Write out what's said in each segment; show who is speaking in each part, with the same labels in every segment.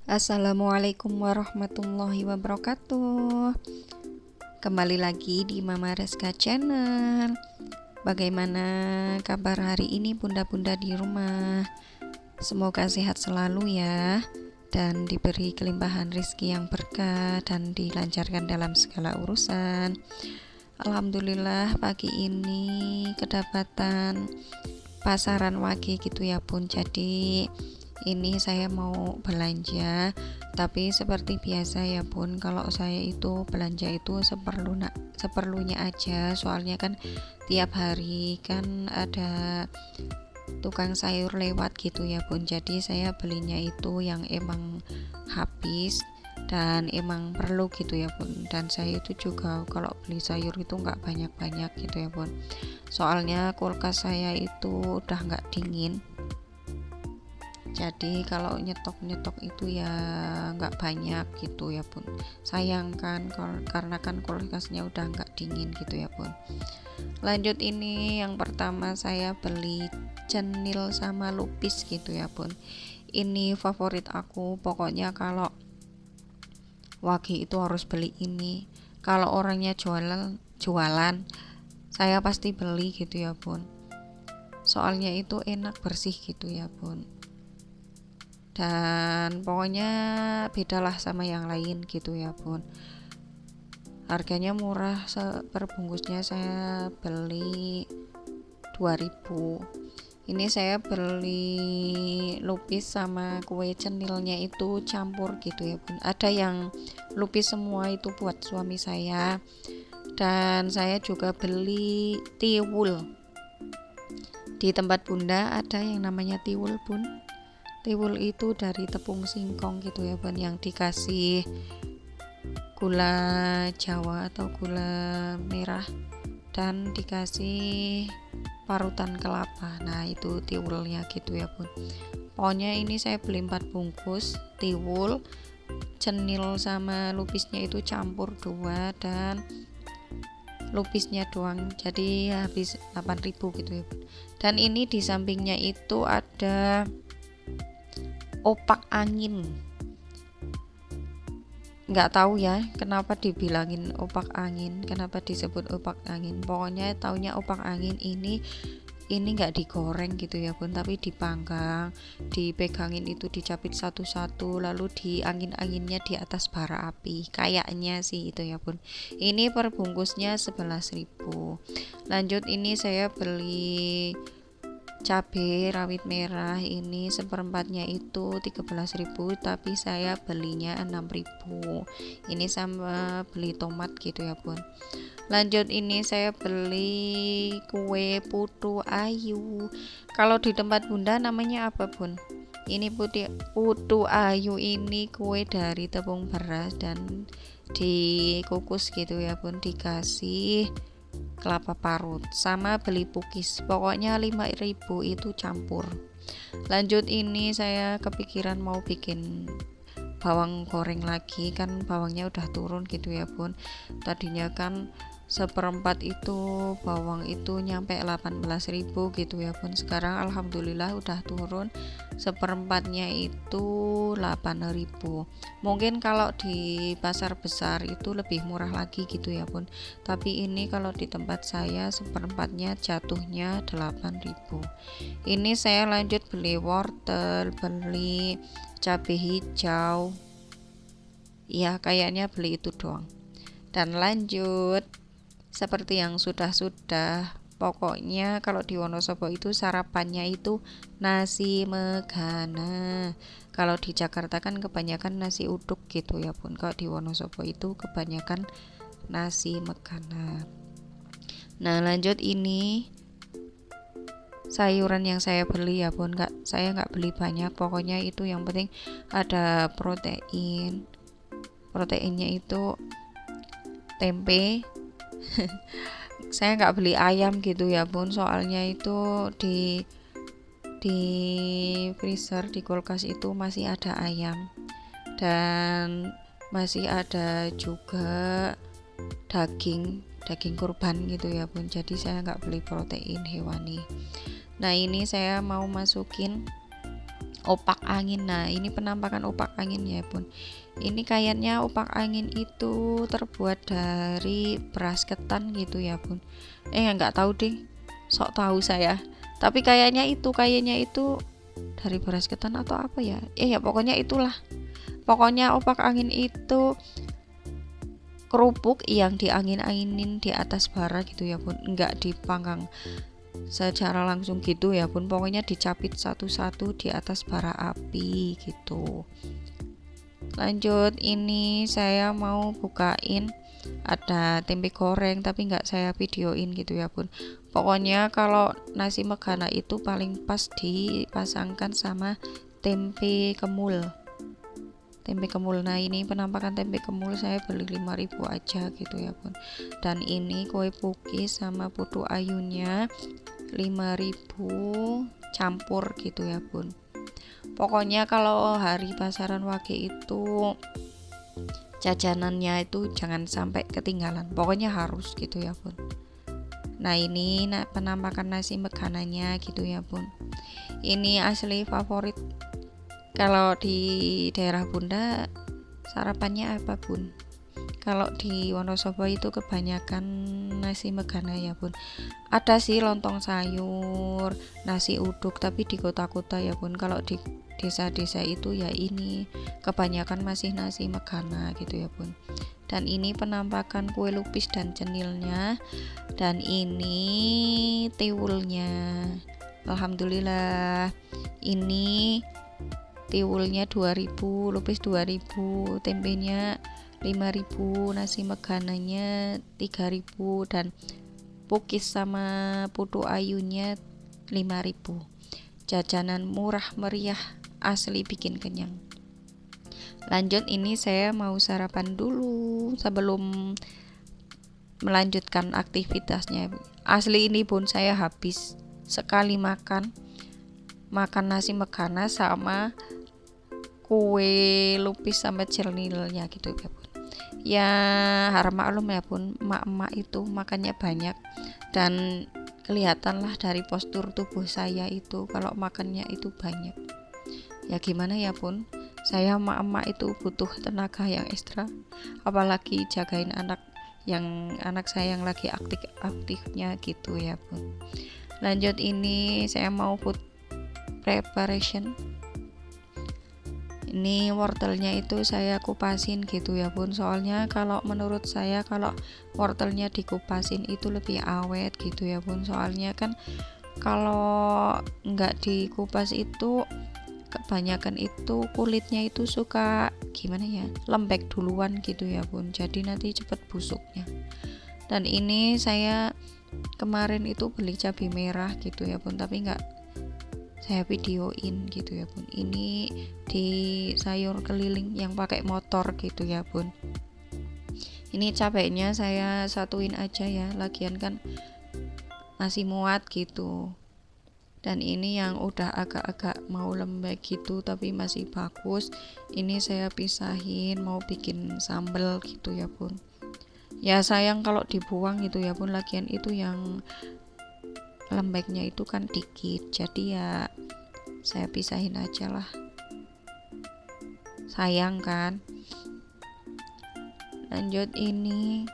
Speaker 1: Assalamualaikum warahmatullahi wabarakatuh. Kembali lagi di Mama Reska Channel. Bagaimana kabar hari ini bunda-bunda di rumah? Semoga sehat selalu ya, dan diberi kelimpahan rezeki yang berkah dan dilancarkan dalam segala urusan. Alhamdulillah pagi ini kedapatan pasaran wage gitu ya bun. Jadi ini saya mau belanja, tapi seperti biasa ya bun, kalau saya itu belanja itu seperlunya aja, soalnya kan tiap hari kan ada tukang sayur lewat gitu ya bun. Jadi saya belinya itu yang emang habis dan emang perlu gitu ya bun. Dan saya itu juga kalau beli sayur itu nggak banyak-banyak gitu ya bun, soalnya kulkas saya itu udah nggak dingin. Jadi kalau nyetok itu ya nggak banyak gitu ya bun. Sayang kan, karena kan kulkasnya udah nggak dingin gitu ya bun. Lanjut, ini yang pertama saya beli cenil sama lupis gitu ya bun. Ini favorit aku, pokoknya kalau wage itu harus beli ini. Kalau orangnya jualan saya pasti beli gitu ya bun, soalnya itu enak, bersih gitu ya bun, dan pokoknya bedalah sama yang lain gitu ya bun. Harganya murah, per bungkusnya saya beli 2000. Ini saya beli lupis sama kue cenilnya itu campur gitu ya bun. Ada yang lupis semua itu buat suami saya, dan saya juga beli tiwul. Di tempat bunda ada yang namanya tiwul bun. Tiwul itu dari tepung singkong gitu ya bun, yang dikasih gula jawa atau gula merah dan dikasih parutan kelapa. Nah itu tiwulnya gitu ya bun. Pokoknya ini saya beli 4 bungkus tiwul, cenil sama lupisnya itu campur 2, dan lupisnya doang, jadi habis 8.000 gitu ya bun. Dan ini di sampingnya itu ada opak angin. Nggak tahu ya kenapa dibilangin opak angin, kenapa disebut opak angin. Pokoknya taunya opak angin ini nggak digoreng gitu ya bun, tapi dipanggang, dipegangin itu, dicapit satu-satu, lalu diangin-anginnya di atas bara api, kayaknya sih itu ya bun. Ini per bungkusnya 11.000. Lanjut, ini saya beli cabai rawit merah, ini seperempatnya itu 13.000, tapi saya belinya 6.000. Ini sama beli tomat gitu ya bun. Lanjut, ini saya beli kue putu ayu. Kalau di tempat bunda namanya apa bun? Ini putu ayu, ini kue dari tepung beras dan dikukus gitu ya bun, dikasih kelapa parut, sama beli pukis, pokoknya 5.000 itu campur. Lanjut, ini saya kepikiran mau bikin bawang goreng lagi, kan bawangnya udah turun gitu ya bun. Tadinya kan seperempat itu bawang itu nyampe 18.000 gitu ya bun. Sekarang alhamdulillah udah turun, seperempatnya itu 8.000. Mungkin kalau di pasar besar itu lebih murah lagi gitu ya bun, tapi ini kalau di tempat saya seperempatnya jatuhnya 8.000. Ini saya lanjut beli wortel, beli cabai hijau, ya kayaknya beli itu doang. Dan lanjut seperti yang sudah-sudah, pokoknya kalau di Wonosobo itu sarapannya itu nasi megana. Kalau di Jakarta kan kebanyakan nasi uduk gitu ya bun, kalau di Wonosobo itu kebanyakan nasi megana. Nah lanjut, ini sayuran yang saya beli ya bun, saya nggak beli banyak, pokoknya itu yang penting ada proteinnya itu tempe. Saya nggak beli ayam gitu ya bun, soalnya itu di freezer, di kulkas itu masih ada ayam, dan masih ada juga daging kurban gitu ya bun, jadi saya nggak beli protein hewani. Nah ini saya mau masukin opak angin. Nah, ini penampakan opak angin ya bun. Ini kayaknya opak angin itu terbuat dari beras ketan gitu ya bun. Nggak tahu deh, sok tahu saya. Tapi kayaknya itu dari beras ketan atau apa ya. Ya pokoknya itulah. Pokoknya opak angin itu kerupuk yang diangin-anginin di atas bara gitu ya bun, nggak dipanggang secara langsung gitu ya bun, pokoknya dicapit satu-satu di atas bara api gitu. Lanjut, ini saya mau bukain, ada tempe goreng tapi nggak saya videoin gitu ya bun. Pokoknya kalau nasi megana itu paling pas dipasangkan sama tempe kemul. Nah ini penampakan tempe kemul saya beli 5.000 aja gitu ya bun. Dan ini kue pukis sama putu ayunnya 5.000 campur gitu ya bun. Pokoknya kalau hari pasaran Wage itu jajanannya itu jangan sampai ketinggalan, pokoknya harus gitu ya bun. Nah ini penampakan nasi megananya gitu ya bun. Ini asli favorit. Kalau di daerah Bunda sarapannya apa bun? Kalau di Wonosobo itu kebanyakan nasi megana ya bun. Ada sih lontong sayur, nasi uduk, tapi di kota-kota ya bun. Kalau di desa-desa itu ya ini kebanyakan masih nasi megana gitu ya bun. Dan ini penampakan kue lupis dan cenilnya. Dan ini tiwulnya. Alhamdulillah. Ini tiwulnya 2.000, lupis 2.000, tempenya 5.000, nasi megananya 3.000, dan pukis sama putu ayunya 5.000. Jajanan murah meriah, asli bikin kenyang. Lanjut, ini saya mau sarapan dulu sebelum melanjutkan aktivitasnya. Asli ini pun saya habis sekali makan nasi megana sama kue lupis sama cenilnya gitu ya bun. Ya harap maklum ya bun, emak-emak itu makannya banyak, dan kelihatanlah dari postur tubuh saya itu kalau makannya itu banyak. Ya gimana ya bun, saya emak-emak itu butuh tenaga yang ekstra, apalagi jagain anak saya yang lagi aktifnya gitu ya bun. Lanjut, ini saya mau food preparation. Ini wortelnya itu saya kupasin gitu ya bun, soalnya kalau menurut saya kalau wortelnya dikupasin itu lebih awet gitu ya bun. Soalnya kan kalau nggak dikupas itu kebanyakan itu kulitnya itu suka gimana ya, lembek duluan gitu ya bun, jadi nanti cepet busuknya. Dan ini saya kemarin itu beli cabai merah gitu ya bun, tapi nggak saya videoin gitu ya bun. Ini di sayur keliling yang pakai motor gitu ya bun. Ini cabainya saya satuin aja ya, lagian kan masih muat gitu. Dan ini yang udah agak-agak mau lembek gitu tapi masih bagus, ini saya pisahin mau bikin sambal gitu ya bun. Ya sayang kalau dibuang gitu ya bun, lagian itu yang lembeknya itu kan dikit, jadi ya saya pisahin aja lah, sayang kan. Lanjut, ini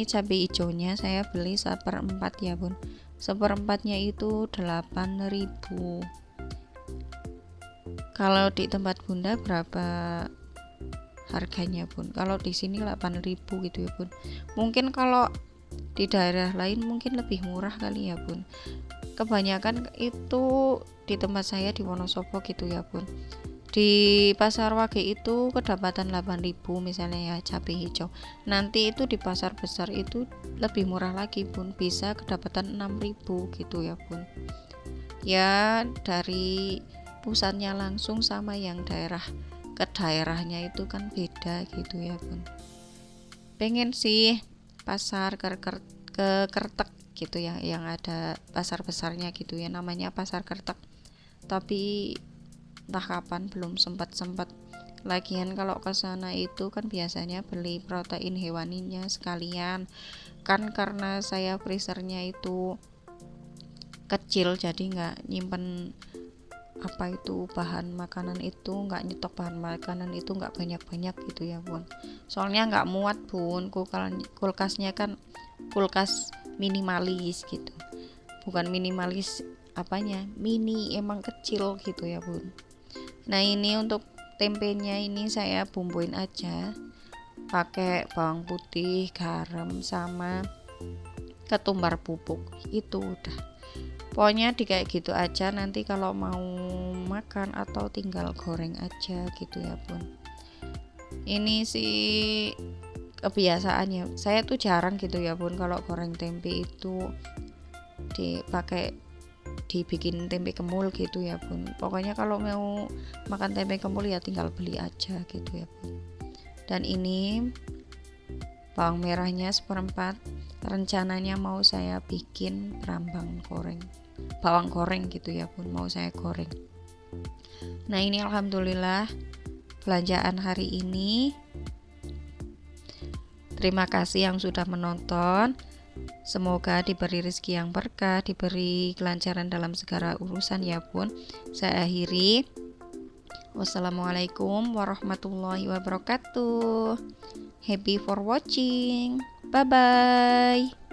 Speaker 1: cabai hijaunya saya beli 1/4 ya bun. 1/4-nya itu 8.000. Kalau di tempat bunda berapa harganya bun? Kalau di sini 8.000 gitu ya bun. Mungkin kalau di daerah lain mungkin lebih murah kali ya bun. Kebanyakan itu di tempat saya di Wonosobo gitu ya bun. Di pasar Wage itu kedapatan 8.000 misalnya ya cabai hijau. Nanti itu di pasar besar itu lebih murah lagi bun, bisa kedapatan 6.000 gitu ya bun. Ya dari pusatnya langsung sama yang daerah ke daerahnya itu kan beda gitu ya bun. Pengen sih pasar ke Kertek gitu ya, yang ada pasar besarnya gitu ya, namanya pasar Kertek, tapi entah kapan, belum sempat. Lagian kalau ke sana itu kan biasanya beli protein hewaninya sekalian kan, karena saya freezernya itu kecil, jadi nggak nyimpen apa itu bahan makanan itu, nggak nyetok bahan makanan itu nggak banyak-banyak gitu ya bun. Soalnya nggak muat bun, kulkasnya kan kulkas minimalis gitu, bukan minimalis apanya, mini, emang kecil gitu ya bun. Nah ini untuk tempenya ini saya bumbuin aja pakai bawang putih, garam, sama ketumbar bubuk, itu udah. Pokoknya di kayak gitu aja, nanti kalau mau makan atau tinggal goreng aja gitu ya bun. Ini sih kebiasaannya, saya tuh jarang gitu ya bun kalau goreng tempe itu dibikin tempe kemul gitu ya bun. Pokoknya kalau mau makan tempe kemul ya tinggal beli aja gitu ya bun. Dan ini bawang merahnya seperempat, rencananya mau saya bikin bawang goreng gitu ya bun, mau saya goreng. Nah ini alhamdulillah belanjaan hari ini. Terima kasih yang sudah menonton, semoga diberi rezeki yang berkah, diberi kelancaran dalam segala urusan ya bun. Saya akhiri, wassalamualaikum warahmatullahi wabarakatuh. Happy for watching, bye bye.